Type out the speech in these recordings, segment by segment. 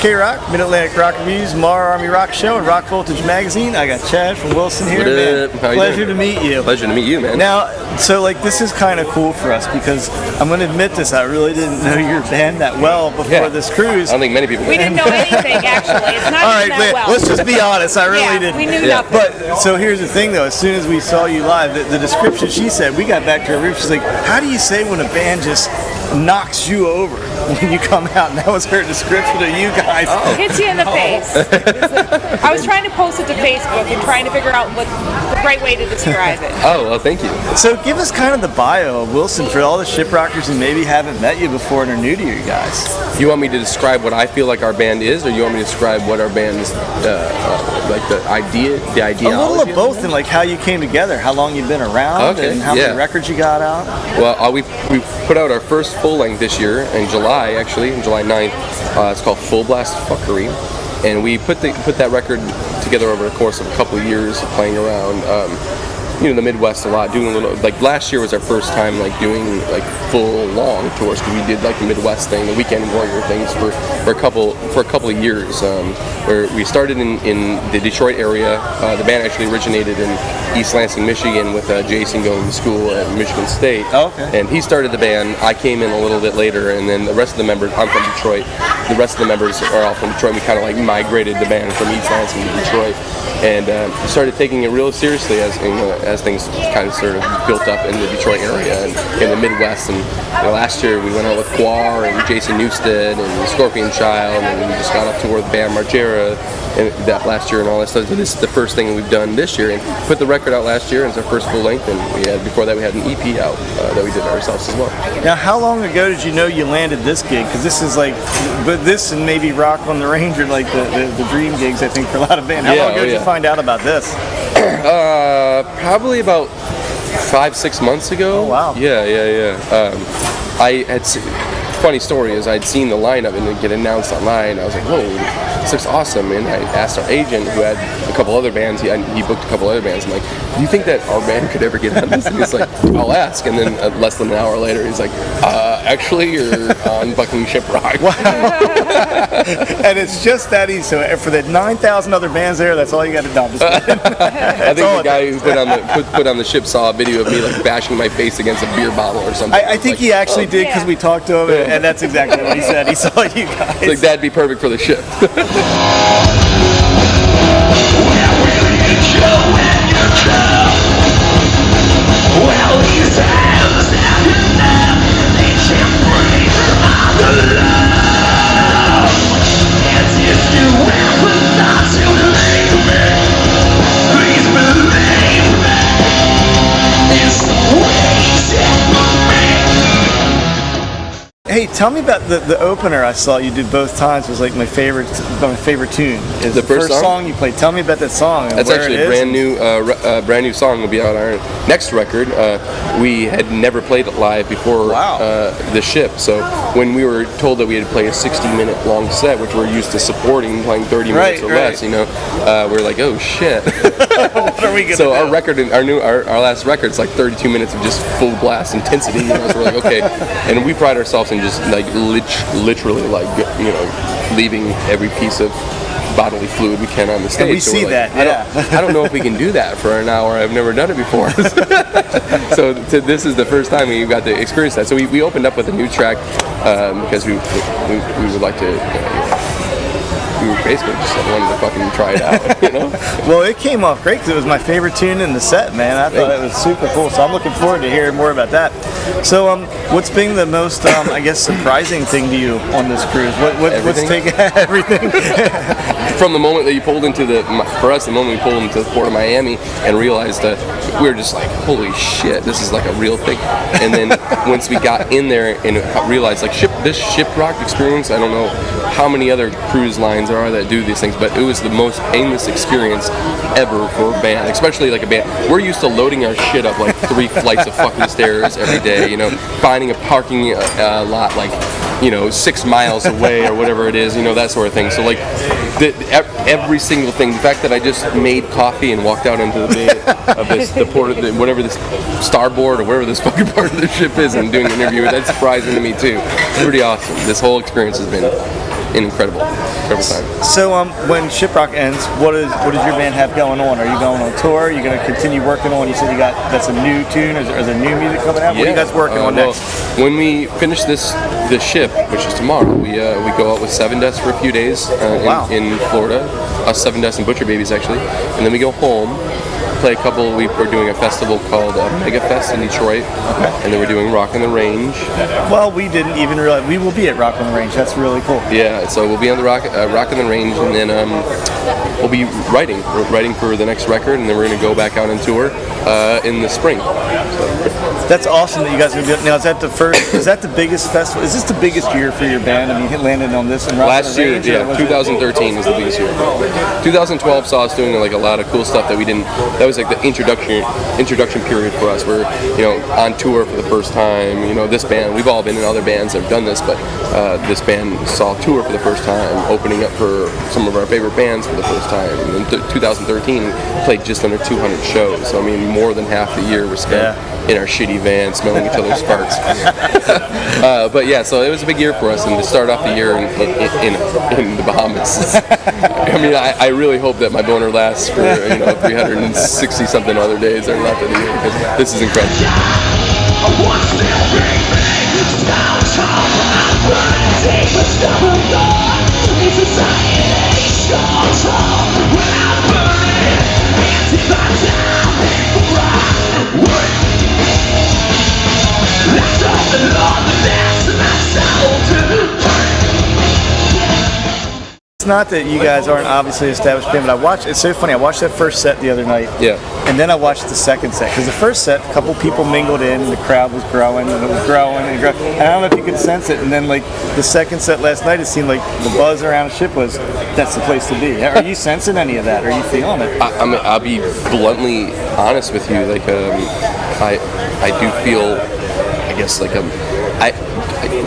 K-Rock, Mid-Atlantic Rock Reviews, Marr Army Rock Show, and Rock Voltage Magazine. I got Chad from Wilson here, man. Pleasure to meet you. Pleasure to meet you, man. Now, so like this is kind of cool for us because I'm going to admit this, I really didn't know your band that well before this cruise. I don't think many people We didn't know anything, actually. It's not All right, that man, well. let's just be honest, I really didn't. We knew nothing. But, so here's the thing though, as soon as we saw you live, the description she said, we got back to her room, she's like, how do you say when a band just knocks you over when you come out? And that was her description of you guys. Hits you in the face. I was trying to post it to Facebook and trying to figure out what the right way to describe it. Oh, well, thank you. So give us kind of the bio of Wilson for all the Shiprockers who maybe haven't met you before and are new to you guys. You want me to describe what I feel like our band is, or you want me to describe what our band's, like the ideology? A little of both, and like how you came together, how long you've been around, and how many records you got out. Well, we put out our first full length this year in July, actually, on July 9th. It's called Full Blast Fuckery, and we put that record together over the course of a couple of years of playing around. The Midwest a lot, doing a little, like last year was our first time like doing like full long tours, because we did like the Midwest thing, the Weekend Warrior things for a couple of years. Where we started in the Detroit area. The band actually originated in East Lansing, Michigan, with Jason going to school at Michigan State. And he started the band. I came in a little bit later, and then the rest of the members, I'm from Detroit, the rest of the members are all from Detroit. We kind of like migrated the band from East Lansing to Detroit, and started taking it real seriously as things kind of sort of built up in the Detroit area and in the Midwest. And last year we went out with Quar and Jason Newsted and Scorpion Child, and we just got up to tour with the band Margera and that last year and all that stuff. So this is the first thing we've done this year, and put the record out last year, and it's our first full length, and before that we had an EP out that we did ourselves as well. Now, how long ago did you know you landed this gig? Because this is like, but this and maybe Rock on the Range are like the dream gigs, I think, for a lot of bands. How long ago did you find out about this? Probably about 5-6 months ago. Oh, wow. I had funny story is I'd seen the lineup and it get announced online. I was like, whoa, this looks awesome. And I asked our agent, who had a couple other bands, he booked a couple other bands. I'm like, do you think that our band could ever get on this? And he's like, I'll ask. And then less than an hour later, he's like, actually, you're on fucking Shiprocked. Wow. And it's just that easy. So for the 9,000 other bands there, that's all you got to do. I think the guy who put on the ship saw a video of me like bashing my face against a beer bottle or something. I think he actually did, because we talked to him, and that's exactly what he said. He saw you guys. It's like, that'd be perfect for the ship. Hey, tell me about the opener I saw you did both times. Was like my favorite tune. Is the first song you played. Tell me about that song. That's actually a brand new song. Will be out on our next record. We had never played it live before the ship. So when we were told that we had to play a 60-minute long set, which we're used to supporting, playing 30 minutes or less, we're like, oh shit. What are we gonna So do? our record, our last record's like 32 minutes of just full blast intensity. So we're like, okay, and we pride ourselves in just like literally like leaving every piece of bodily fluid we can on the stage. And we see that. I don't know if we can do that for an hour. I've never done it before. So this is the first time we got to experience that. So we opened up with a new track because we would like to. We basically just wanted to fucking try it out, Well, it came off great because it was my favorite tune in the set, man. I thought it was super cool. So I'm looking forward to hearing more about that. So, what's been the most, I guess, surprising thing to you on this cruise? What's taking everything? From the moment that you pulled into the moment we pulled into the port of Miami and realized that we were just like, holy shit, this is like a real thing. And then once we got in there and realized like this Shiprocked experience, I don't know how many other cruise lines there are that do these things, but it was the most painless experience ever for a band, especially like a band. We're used to loading our shit up like 3 flights of fucking stairs every day, finding a parking lot like 6 miles away or whatever it is, that sort of thing. So like every single thing, the fact that I just made coffee and walked out into the bay of the port, whatever this starboard or whatever this fucking part of the ship is, and doing an interview, that's surprising to me too. It's pretty awesome. This whole experience has been incredible time. So when Shiprock ends, what does your band have going on? Are you going on tour? Are you going to continue working on? You said that's a new tune. Is there new music coming out? What are you guys working on next? When we finish this ship, which is tomorrow, we go out with Seven Deaths for a few days in Florida. Us Seven Deaths and Butcher Babies actually, and then we go home. Play a couple. We're doing a festival called Mega Fest in Detroit, and then we're doing Rock on the Range. Well, we didn't even realize we will be at Rock on the Range. That's really cool. Yeah, so we'll be on the Rock on the Range, and then we'll be writing for the next record, and then we're going to go back out on tour in the spring. That's awesome that you guys are going to be. Now, is that the biggest festival? Is this the biggest year for your band? I mean, you landed on this and Rock last on the Range, year, 2013 was the biggest year. 2012 saw us doing like a lot of cool stuff that we didn't. That was like the introduction period for us. We're on tour for the first time. This band, we've all been in other bands that have done this, but this band saw tour for the first time, opening up for some of our favorite bands for the first time. And in 2013, played just under 200 shows. So I mean, more than half the year was spent in our shitty van, smelling each other's farts. But yeah, so it was a big year for us, and to start off the year in the Bahamas. I mean, I really hope that my boner lasts for 360 something other days or left of the year, because this is incredible. It's not that you guys aren't obviously established band, but it's so funny, I watched that first set the other night. Yeah. And then I watched the second set, because the first set, a couple people mingled in, and the crowd was growing, and it was growing, and growing. And I don't know if you could sense it, and then like the second set last night, it seemed like the buzz around the ship was, that's the place to be. Are you sensing any of that? Are you feeling it? I mean, I'll be bluntly honest with you, like, I do feel, I guess, like,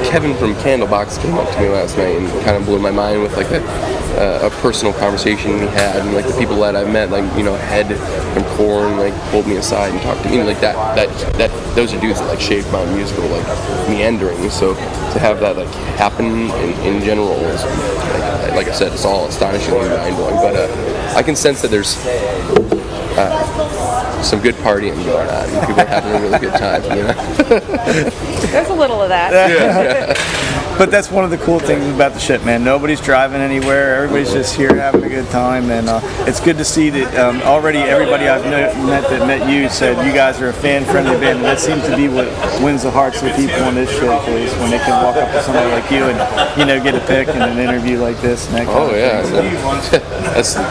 Kevin from Candlebox came up to me last night and kind of blew my mind with like a personal conversation we had, and like the people that I've met, like Head from Korn, like pulled me aside and talked to me, like that those are dudes that like shaped my musical like meandering. So to have that like happen in general is like I said, it's all astonishingly mind blowing. But I can sense that there's some good partying going on, and people are having a really good time. There's a little of that. But that's one of the cool things about the ship, man. Nobody's driving anywhere. Everybody's just here having a good time, and it's good to see that already everybody I've met you said you guys are a fan-friendly band, and that seems to be what wins the hearts of people on this show, at least, when they can walk up to somebody like you and get a pic in an interview like this. And that kind of thing.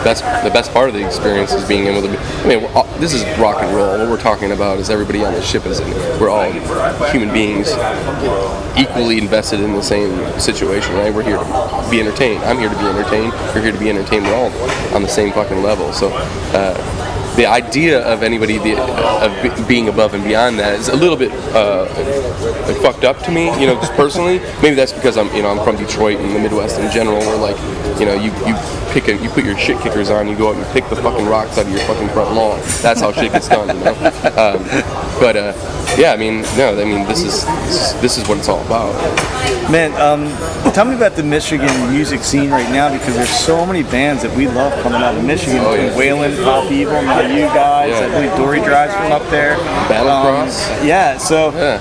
That's the best part of the experience, is being able to be. I mean, this is rock and roll. What we're talking about is everybody on this ship we're all human beings, equally invested in the same situation, right? We're here to be entertained. I'm here to be entertained. You're here to be entertained. We're all on the same fucking level. So the idea of anybody of being above and beyond that is a little bit like fucked up to me, just personally. Maybe that's because I'm from Detroit and the Midwest in general, where like, you put your shit kickers on, you go out and pick the fucking rocks out of your fucking front lawn. That's how shit gets done, yeah, I mean, no, this is what it's all about. Man, tell me about the Michigan music scene right now, because there's so many bands that we love coming out of Michigan. Wayland, Pop Evil, now you guys. I believe Dory Drive's from up there. Battlecross.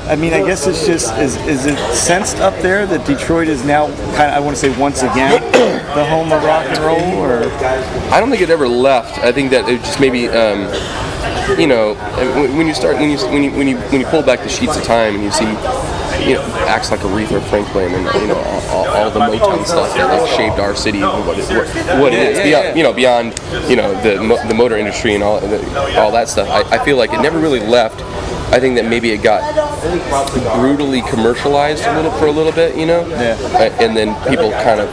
I mean, I guess it's just, is it sensed up there that Detroit is now kind of, I want to say once again, the home of rock and roll? Or I don't think it ever left. I think that it just maybe when you pull back the sheets of time and you see acts like Aretha Franklin and all the Motown stuff that like shaped our city and what it is beyond the motor industry and all that stuff. I feel like it never really left. I think that maybe it got brutally commercialized for a little bit, and then people kind of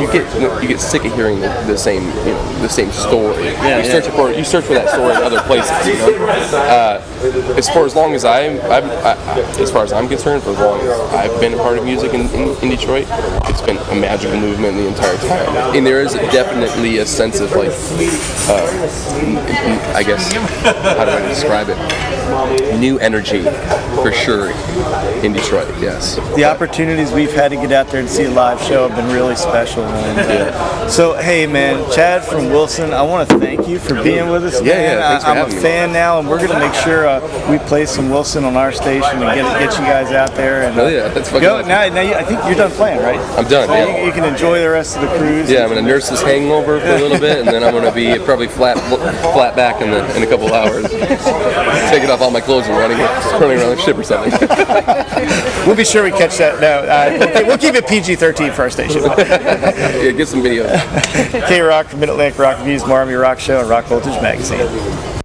you get sick of hearing the same story. You search for that story in other places. As far as I'm concerned, for as long as I've been a part of music in Detroit, it's been a magical movement the entire time. And there is definitely a sense of like, I guess, how do I describe it? New energy, for sure. sure in Detroit. Yes. The opportunities we've had to get out there and see a live show have been really special. And, so, hey, man, Chad from Wilson, I want to thank you for being with us. Man. Thanks for I'm a having me. fan now, and we're going to make sure we play some Wilson on our station and get you guys out there. And That's fucking go awesome. now. I think you're done playing, right? I'm done. So Yeah. you can enjoy the rest of the cruise. Yeah, I'm gonna nurse this hangover for a little bit, and then I'm gonna be probably flat back in a couple hours. Taking off all my clothes and running around the ship or something. We'll be sure we catch that. No, we'll keep it PG-13 for our station. Yeah, get some videos. K-Rock from Mid-Atlantic Rock Reviews, Marr Rock Show, and Rock Voltage Magazine.